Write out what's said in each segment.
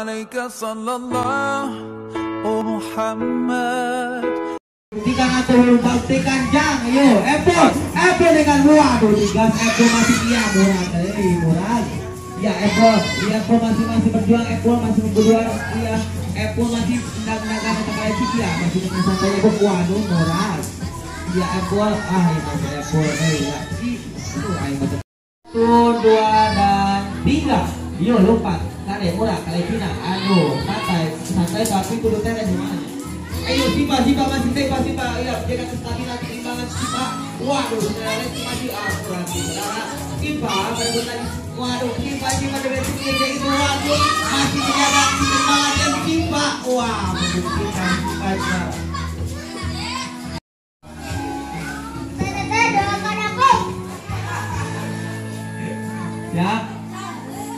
alaika sallallahu Muhammad. Buktikan atuh, buktikan jang, yo, Apple dengan waduh, digas Apple masih iya murah, ya Apple masih berjuang, Apple masih berjuang, iya, Apple masih naga terkait ciki ya, masih dengan santai Apple, waduh murah, ya Apple, ya Apple, ya, itu, 1, 2, dan 3, yo lupa, kade murah, kali Cina, aduh, santai tapi kudu teh gimana? Ayo Sipa masih Sipa, iya jaga kestabilan keimbangan Sipa. Waduh, sebenarnya masih akurat saudara. Sipa berebut lagi. Waduh, Sipa dengan sendiri itu waduh masih menjaga keimbangan dan Sipa. Wah, membuktikan Sipa. Ya,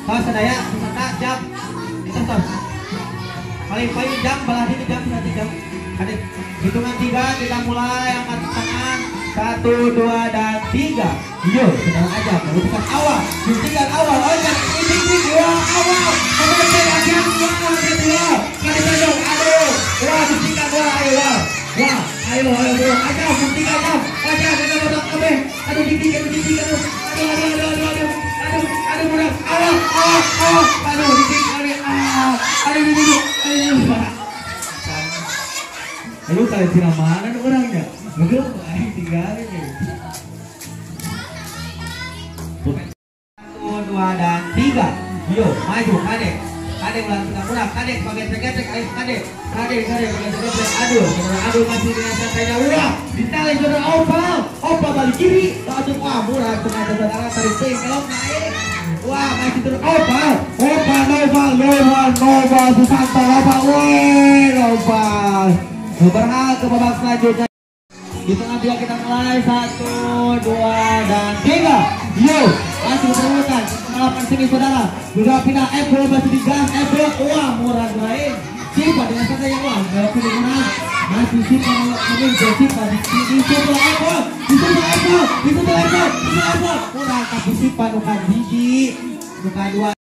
pas sedaya, peserta jam, ditonton. Paling jam, belah ini jam, 1 jam. Adik, hitungan 3 kita mulai angkat tangan 1, 2, dan 3. Yuk, sedang aja buktikan awal, oh ya, ini awal, kemudian aja kedua, aduh, wah buktikan ayo aja buktikan aja kita botak kabeh, aduh dikit, aduh mudah, aduh dikit kali, aduh kalian siram mana orangnya? Betul, tinggalin nih. 1, 2, dan 3. Yo, maju, kadek ulang, kadek pakai gesek, ayo kadek aduh masih dengan santainya, wah ditali saudara opal balik kiri, langsung wah murah tengah saudara tarik ting kelok naik, wah masih terus opal Nova Susanto opal berhak ke babak selanjutnya. Di tengah 2 kita mulai 1, 2, dan 3. Yo, masih berurutan pengalaman sini saudara. Juga pindah Apple masih digas Apple. Wah murah lain. Sipa dengan santai yang wah pilih menang. Masih Sipa mengejar Sipa di Apple. Murah tapi Sipa nukan gigi, nukan 2.